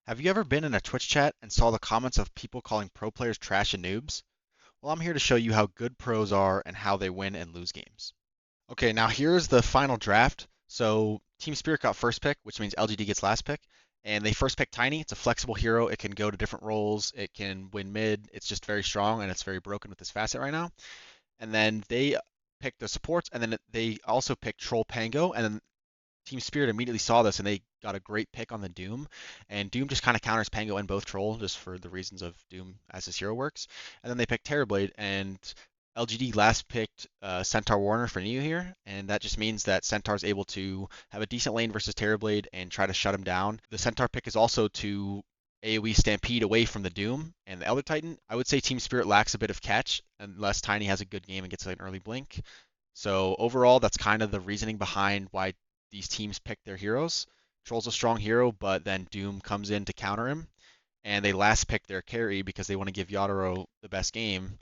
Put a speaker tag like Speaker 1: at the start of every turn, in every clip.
Speaker 1: Have you ever been in a Twitch chat and saw the comments of people calling pro players trash and noobs? Well, I'm here to show you how good pros are and how they win and lose games. Okay, now here's the final draft. So Team Spirit got first pick, which means LGD gets last pick. And they first picked Tiny. It's a flexible hero. It can go to different roles. It can win mid. It's just very strong and it's very broken with this facet right now. And then they picked the supports, and then they also picked Troll Pango, and then Team Spirit immediately saw this and they got a great pick on the Doom. And Doom just kind of counters Pango and both Troll just for the reasons of Doom as his hero works. And then they picked Terrorblade, and LGD last picked Centaur Warner for Neo here, and that just means that Centaur's able to have a decent lane versus Terrorblade and try to shut him down. The Centaur pick is also to AoE Stampede away from the Doom and the Elder Titan. I would say Team Spirit lacks a bit of catch unless Tiny has a good game and gets an early blink. So overall, that's kind of the reasoning behind why these teams pick their heroes. Troll's a strong hero, but then Doom comes in to counter him, and they last pick their carry because they want to give Yatoro the best game.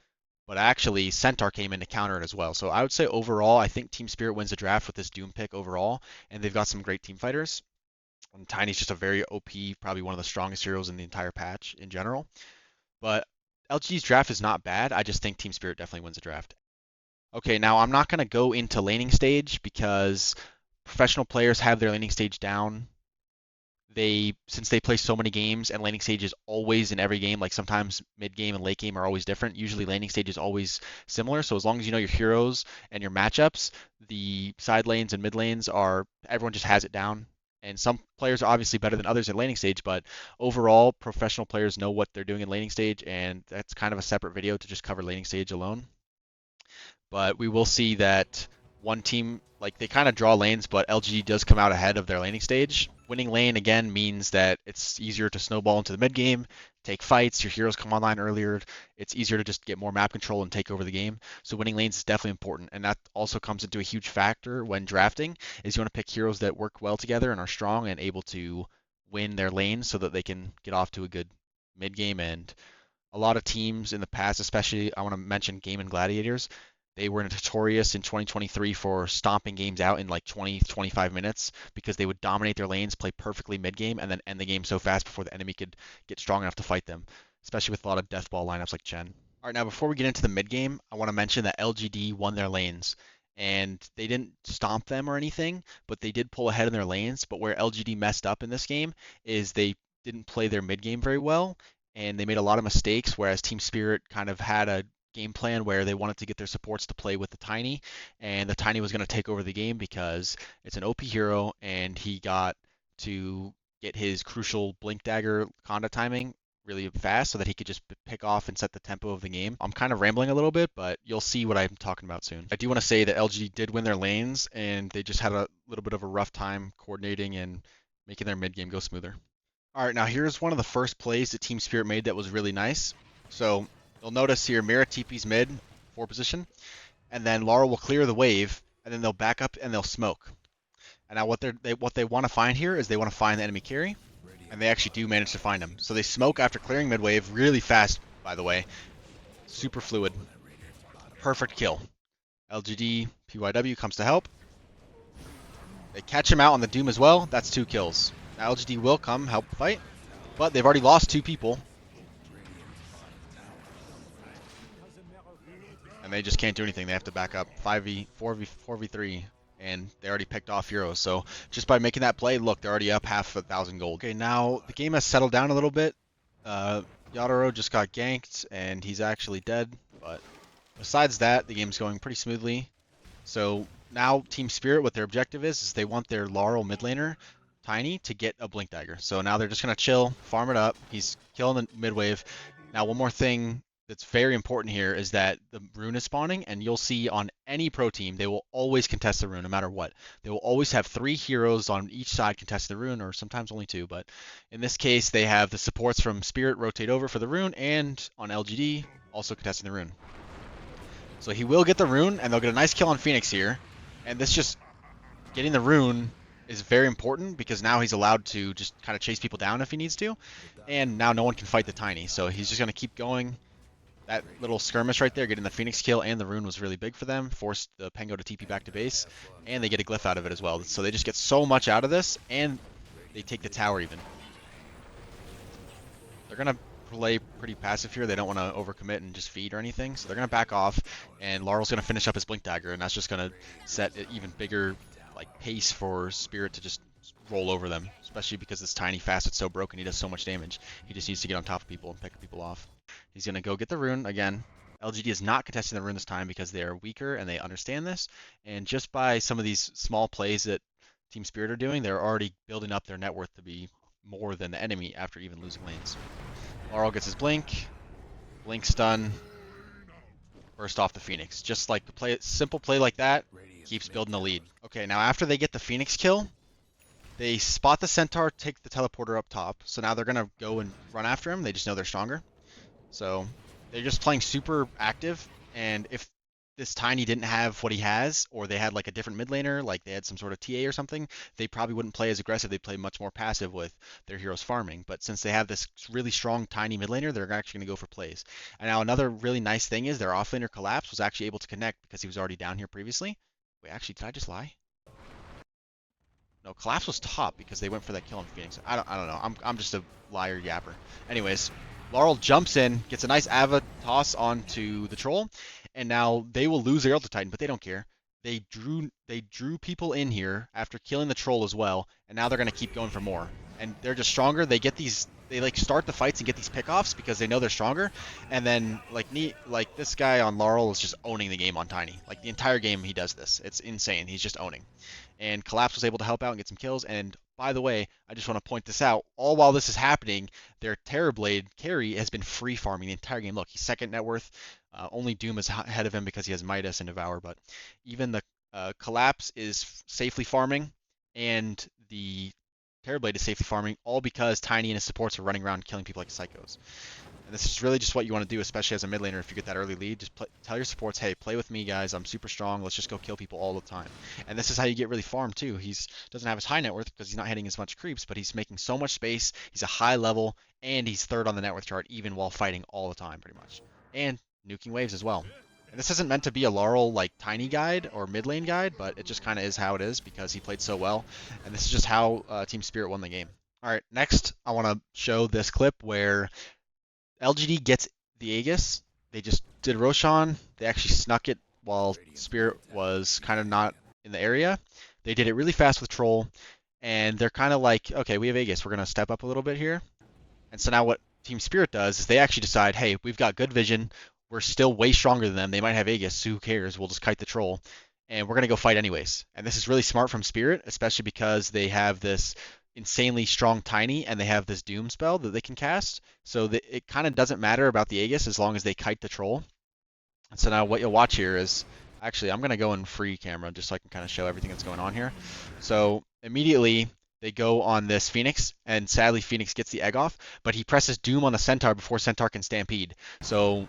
Speaker 1: But actually, Centaur came in to counter it as well. So I would say overall, I think Team Spirit wins the draft with this Doom pick overall, and they've got some great team fighters. And Tiny's just a very OP, probably one of the strongest heroes in the entire patch in general. But LG's draft is not bad. I just think Team Spirit definitely wins the draft. Okay, now I'm not going to go into laning stage because professional players have their laning stage down. Since they play so many games and laning stage is always in every game, like sometimes mid game and late game are always different. Usually laning stage is always similar. So as long as you know your heroes and your matchups, the side lanes and mid lanes are everyone just has it down. And some players are obviously better than others at laning stage, but overall, professional players know what they're doing in laning stage, and that's kind of a separate video to just cover laning stage alone. But we will see that one team, like they kind of draw lanes, but LG does come out ahead of their laning stage. Winning lane again means that it's easier to snowball into the mid game, take fights, your heroes come online earlier. It's easier to just get more map control and take over the game. So winning lanes is definitely important, and that also comes into a huge factor when drafting. Is you want to pick heroes that work well together and are strong and able to win their lanes so that they can get off to a good mid game. And a lot of teams in the past, especially I want to mention Game and Gladiators, they were notorious in 2023 for stomping games out in like 20, 25 minutes because they would dominate their lanes, play perfectly mid game, and then end the game so fast before the enemy could get strong enough to fight them, especially with a lot of deathball lineups like Chen. All right, now before we get into the mid game, I want to mention that LGD won their lanes, and they didn't stomp them or anything, but they did pull ahead in their lanes. But where LGD messed up in this game is they didn't play their mid game very well, and they made a lot of mistakes, whereas Team Spirit kind of had a game plan where they wanted to get their supports to play with the Tiny, and the Tiny was going to take over the game because it's an OP hero, and he got to get his crucial Blink Dagger Conda timing really fast so that he could just pick off and set the tempo of the game. I'm kind of rambling a little bit, but you'll see what I'm talking about soon. I do want to say that LG did win their lanes, and they just had a little bit of a rough time coordinating and making their mid game go smoother. All right, now here's one of the first plays that Team Spirit made that was really nice. So you'll notice here, Mira TP's mid, 4 position, and then Larl will clear the wave, and then they'll back up and they'll smoke. And now what they want to find here is they want to find the enemy carry, and they actually do manage to find him. So they smoke after clearing mid wave really fast, by the way, super fluid, perfect kill. LGD PYW comes to help. They catch him out on the Doom as well. That's 2 kills. Now LGD will come help fight, but they've already lost 2 people. And they just can't do anything. They have to back up 5v, 4v, 4v3, and they already picked off heroes. So just by making that play, look, they're already up half 1,000 gold. Okay, now the game has settled down a little bit. Yatoro just got ganked, and he's actually dead. But besides that, the game's going pretty smoothly. So now Team Spirit, what their objective is they want their Larl mid laner, Tiny, to get a Blink Dagger. So now they're just going to chill, farm it up. He's killing the mid wave. Now one more thing that's very important here is that the rune is spawning, and you'll see on any pro team, they will always contest the rune no matter what. They will always have 3 heroes on each side contest the rune, or sometimes only 2, but in this case, they have the supports from Spirit rotate over for the rune, and on LGD, also contesting the rune. So he will get the rune, and they'll get a nice kill on Phoenix here, and this just, getting the rune is very important because now he's allowed to just kind of chase people down if he needs to, and now no one can fight the Tiny, so he's just going to keep going. That little skirmish right there, getting the Phoenix kill and the rune was really big for them, forced the Pengo to TP back to base, and they get a glyph out of it as well. So they just get so much out of this, and they take the tower even. they're gonna play pretty passive here. They don't want to overcommit and just feed or anything, so they're gonna back off. And Larl's gonna finish up his Blink Dagger, and that's just gonna set an even bigger like pace for Spirit to just roll over them, especially because this tiny facet's so broken. He does so much damage. He just needs to get on top of people and pick people off. He's gonna go get the rune again. LGD is not contesting the rune this time because they are weaker and they understand this. And just by some of these small plays that Team Spirit are doing, they're already building up their net worth to be more than the enemy after even losing lanes. Larl gets his blink, blink stun, burst off the Phoenix. Just like the play, simple play like that keeps building the lead. Okay, now after they get the Phoenix kill, they spot the Centaur, take the teleporter up top. So now they're gonna go and run after him. They just know they're stronger. So they're just playing super active. And if this Tiny didn't have what he has, or they had like a different mid laner, like they had some sort of TA or something, they probably wouldn't play as aggressive. They'd play much more passive with their heroes farming. But since they have this really strong Tiny mid laner, they're actually going to go for plays. And now another really nice thing is their offlaner Collapse was actually able to connect because he was already down here previously. Wait, actually, did I just lie? No, Collapse was top because they went for that kill on Phoenix. I don't know. I'm just a liar yapper. Anyways, Larl jumps in, gets a nice Ava toss onto the troll, and now they will lose their Elder Titan, but they don't care. They drew people in here after killing the troll as well, and now they're gonna keep going for more. And they're just stronger. They get these they like start the fights and get these pickoffs because they know they're stronger. And then like this guy on Larl is just owning the game on Tiny. Like the entire game he does this. It's insane. He's just owning. And Collapse was able to help out and get some kills. And by the way, I just want to point this out. All while this is happening, their Terrorblade carry has been free farming the entire game. Look, he's second net worth. Only Doom is ahead of him because he has Midas and Devour. But even the Collapse is safely farming, and the Terrorblade is safely farming, all because Tiny and his supports are running around killing people like psychos. And this is really just what you want to do, especially as a mid laner. If you get that early lead, just tell your supports, hey, play with me, guys. I'm super strong. Let's just go kill people all the time. And this is how you get really farmed, too. He doesn't have his high net worth because he's not hitting as much creeps, but he's making so much space. He's a high level, and he's third on the net worth chart, even while fighting all the time, pretty much. And nuking waves as well. And this isn't meant to be a Larl, like, Tiny guide or mid lane guide, but it just kind of is how it is because he played so well. And this is just how Team Spirit won the game. All right, next, I want to show this clip where LGD gets the Aegis. They just did Roshan. They actually snuck it while Spirit was kind of not in the area. They did it really fast with Troll, and they're kind of like, okay, we have Aegis. We're going to step up a little bit here. And so now what Team Spirit does is they actually decide, hey, we've got good vision. We're still way stronger than them. They might have Aegis, so who cares? We'll just kite the Troll, and we're going to go fight anyways. And this is really smart from Spirit, especially because they have this insanely strong Tiny, and they have this Doom spell that they can cast. So it kind of doesn't matter about the Aegis as long as they kite the Troll. And so now what you'll watch here is, actually, I'm going to go in free camera just so I can kind of show everything that's going on here. So immediately they go on this Phoenix, and sadly Phoenix gets the egg off, but he presses Doom on the Centaur before Centaur can Stampede. So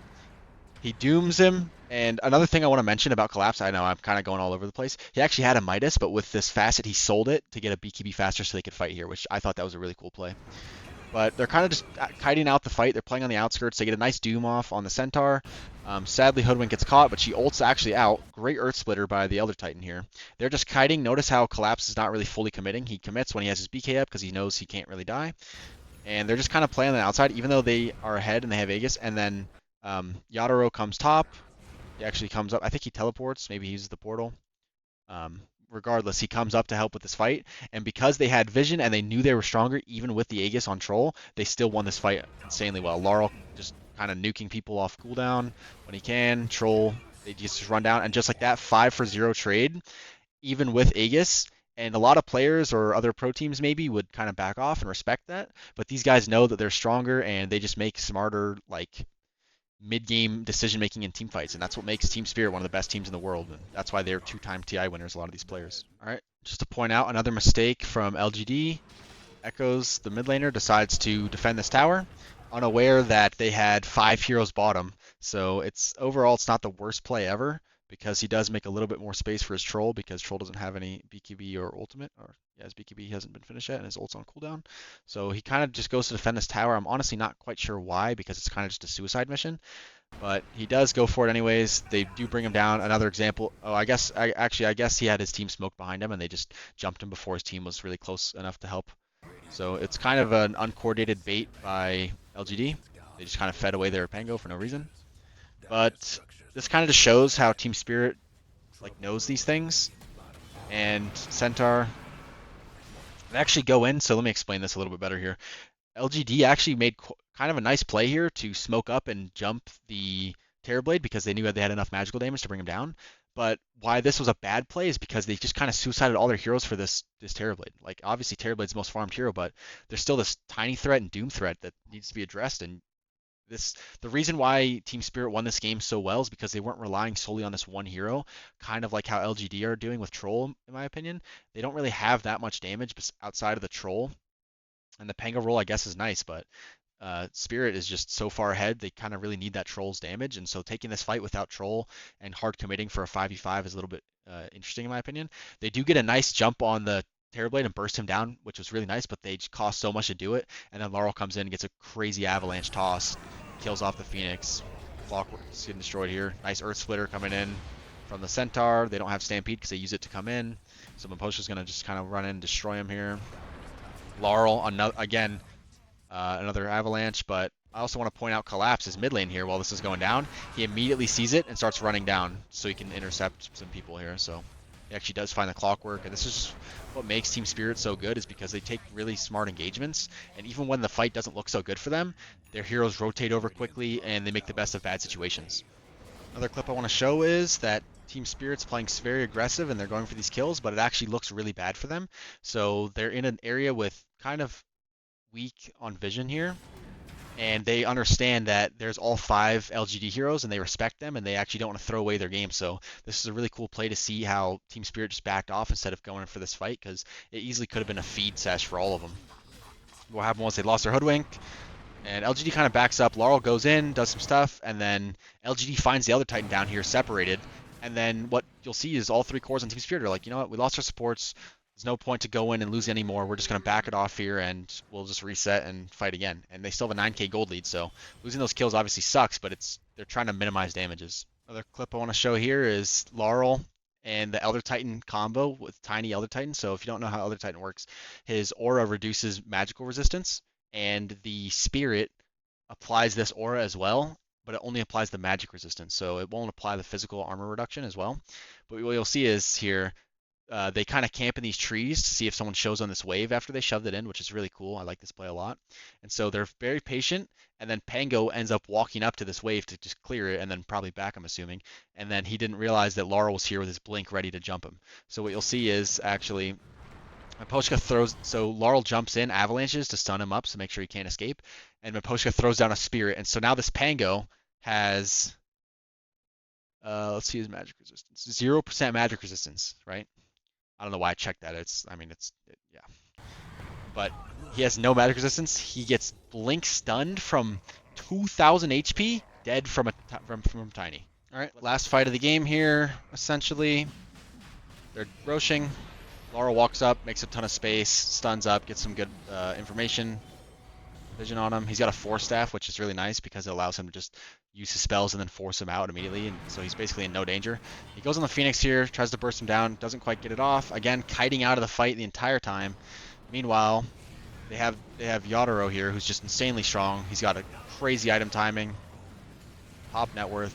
Speaker 1: he dooms him. And another thing I want to mention about Collapse, I know I'm kind of going all over the place. He actually had a Midas, but with this facet, he sold it to get a BKB faster so they could fight here, which I thought that was a really cool play. But they're kind of just kiting out the fight. They're playing on the outskirts. They get a nice Doom off on the Centaur. Sadly, Hoodwink gets caught, but she ults actually out. Great Earth Splitter by the Elder Titan here. They're just kiting. Notice how Collapse is not really fully committing. He commits when he has his BK up because he knows he can't really die. And they're just kind of playing on the outside, even though they are ahead and they have Aegis. And then Yatoro comes top. He actually comes up. I think he teleports. Maybe he uses the portal. Regardless, he comes up to help with this fight. And because they had vision and they knew they were stronger, even with the Aegis on Troll, they still won this fight insanely well. Larl just kind of nuking people off cooldown when he can. Troll, they just run down. And just like that, 5-for-0 trade, even with Aegis. And a lot of players or other pro teams maybe would kind of back off and respect that. But these guys know that they're stronger and they just make smarter, like, mid-game decision-making in team fights, and that's what makes Team Spirit one of the best teams in the world, and that's why they're two-time TI winners, a lot of these players. All right, just to point out another mistake from LGD. Echoes, the mid laner, decides to defend this tower, unaware that they had 5 heroes bottom, so overall it's not the worst play ever, because he does make a little bit more space for his Troll, because Troll doesn't have any BKB or ultimate, or yeah, his BKB hasn't been finished yet, and his ult's on cooldown. So he kind of just goes to defend this tower. I'm honestly not quite sure why, because it's kind of just a suicide mission. But he does go for it anyways. They do bring him down. Another example. Oh, I guess he had his team smoke behind him, and they just jumped him before his team was really close enough to help. So it's kind of an uncoordinated bait by LGD. They just kind of fed away their Pango for no reason. But this kind of just shows how Team Spirit like knows these things. And Centaur, they actually go in. So let me explain this a little bit better here. LGD actually made kind of a nice play here to smoke up and jump the Terrorblade because they knew they had enough magical damage to bring him down. But why this was a bad play is because they just kind of suicided all their heroes for this Terrorblade. Like obviously Terrorblade's the most farmed hero, but there's still this tiny threat and Doom threat that needs to be addressed. And this the reason why Team Spirit won this game so well is because they weren't relying solely on this one hero, kind of like how LGD are doing with Troll, in my opinion. They don't really have that much damage outside of the Troll and the Pango roll, I guess, is nice, but Spirit is just so far ahead. They kind of really need that Troll's damage, and so taking this fight without Troll and hard committing for a 5v5 is a little bit interesting in my opinion. They do get a nice jump on the Terrorblade and burst him down, which was really nice, but they just cost so much to do it. And then Larl comes in and gets a crazy avalanche toss, kills off the Phoenix. Clockwork's getting destroyed here. Nice Earth Splitter coming in from the Centaur. They don't have Stampede because they use it to come in. So Maposha's going to just kind of run in and destroy him here. Larl, another avalanche, but I also want to point out Collapse's mid lane here while this is going down. He immediately sees it and starts running down so he can intercept some people here. So he actually does find the Clockwork, and this is just what makes Team Spirit so good is because they take really smart engagements, and even when the fight doesn't look so good for them, their heroes rotate over quickly and they make the best of bad situations. Another clip I want to show is that Team Spirit's playing very aggressive and they're going for these kills, but it actually looks really bad for them. So they're in an area with kind of weak on vision here, and they understand that there's all 5 LGD heroes and they respect them and they actually don't want to throw away their game. So this is a really cool play to see how Team Spirit just backed off instead of going for this fight, because it easily could have been a feed sesh for all of them. What happened was they lost their Hoodwink, and LGD kind of backs up. Larl goes in, does some stuff, and then LGD finds the other Titan down here separated. And then what you'll see is all 3 cores on Team Spirit are like, you know what, we lost our supports. There's no point to go in and lose anymore. We're just going to back it off here, and we'll just reset and fight again. And they still have a 9k gold lead, so losing those kills obviously sucks, but they're trying to minimize damages. Another clip I want to show here is Larl and the Elder Titan combo with Tiny Elder Titan. So if you don't know how Elder Titan works, his aura reduces magical resistance, and the Spirit applies this aura as well, but it only applies the magic resistance, so it won't apply the physical armor reduction as well. But what you'll see is here, they kind of camp in these trees to see if someone shows on this wave after they shoved it in, which is really cool. I like this play a lot. And so they're very patient, and then Pango ends up walking up to this wave to just clear it, and then probably back, I'm assuming. And then he didn't realize that Larl was here with his blink ready to jump him. So what you'll see is actually Miposhka throws, so Larl jumps in, avalanches to stun him up, so make sure he can't escape. And Miposhka throws down a spirit, and so now this Pango has, let's see his magic resistance, 0% magic resistance, right? I don't know why I checked that. Yeah. But he has no magic resistance. He gets blink stunned from 2,000 HP, dead from Tiny. All right, last fight of the game here, essentially. They're roshing. Larl walks up, makes a ton of space, stuns up, gets some good information, vision on him. He's got a Force Staff, which is really nice because it allows him to just use his spells and then force him out immediately, and so he's basically in no danger. He goes on the Phoenix here, tries to burst him down, doesn't quite get it off. Again, kiting out of the fight the entire time. Meanwhile, they have Yotaro here, who's just insanely strong. He's got a crazy item timing, top net worth,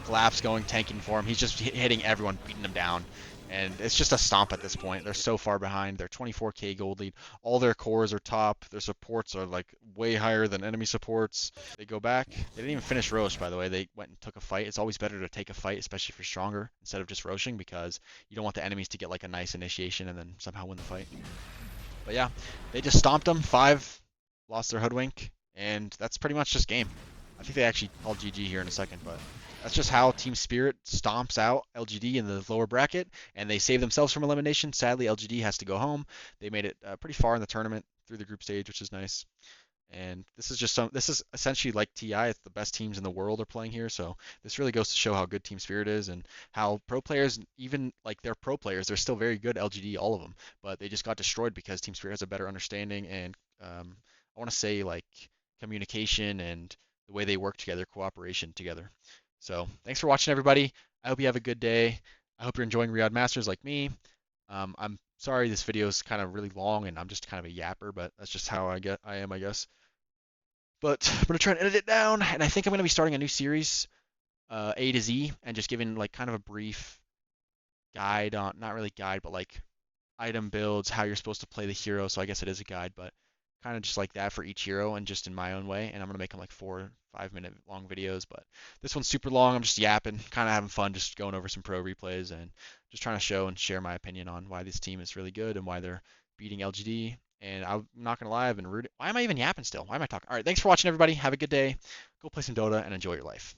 Speaker 1: Collapse going, tanking for him. He's just hitting everyone, beating them down. And it's just a stomp at this point. They're so far behind. They're 24k gold lead. All their cores are top. Their supports are like way higher than enemy supports. They go back. They didn't even finish Rosh, by the way. They went and took a fight. It's always better to take a fight, especially if you're stronger, instead of just Roshing, because you don't want the enemies to get like a nice initiation and then somehow win the fight. But yeah, they just stomped them. 5 lost their Hoodwink, and that's pretty much just game. I think they actually called GG here in a second, but that's just how Team Spirit stomps out LGD in the lower bracket, and they save themselves from elimination. Sadly, LGD has to go home. They made it pretty far in the tournament through the group stage, which is nice. And this is essentially like TI. It's the best teams in the world are playing here, so this really goes to show how good Team Spirit is and how pro players, even like their pro players, they're still very good LGD, all of them, but they just got destroyed because Team Spirit has a better understanding and I want to say like communication and the way they work together, cooperation together. So thanks for watching, everybody. I hope you have a good day. I hope you're enjoying Riyadh Masters like me. I'm sorry this video is kind of really long and I'm just kind of a yapper, but that's just how I am, I guess. But I'm gonna try and edit it down, and I think I'm gonna be starting a new series, A to Z, and just giving like kind of a brief guide on, not really guide, but like item builds, how you're supposed to play the hero. So I guess it is a guide, but kind of just like that for each hero and just in my own way. And I'm gonna make them like 4 5 minute long videos. But this one's super long. I'm just yapping, kind of having fun, just going over some pro replays and just trying to show and share my opinion on why this team is really good and why they're beating LGD. And I'm not gonna lie, I've been rooting. Why am I even yapping still? Why am I talking? All right, thanks for watching, everybody. Have a good day. Go play some Dota and enjoy your life.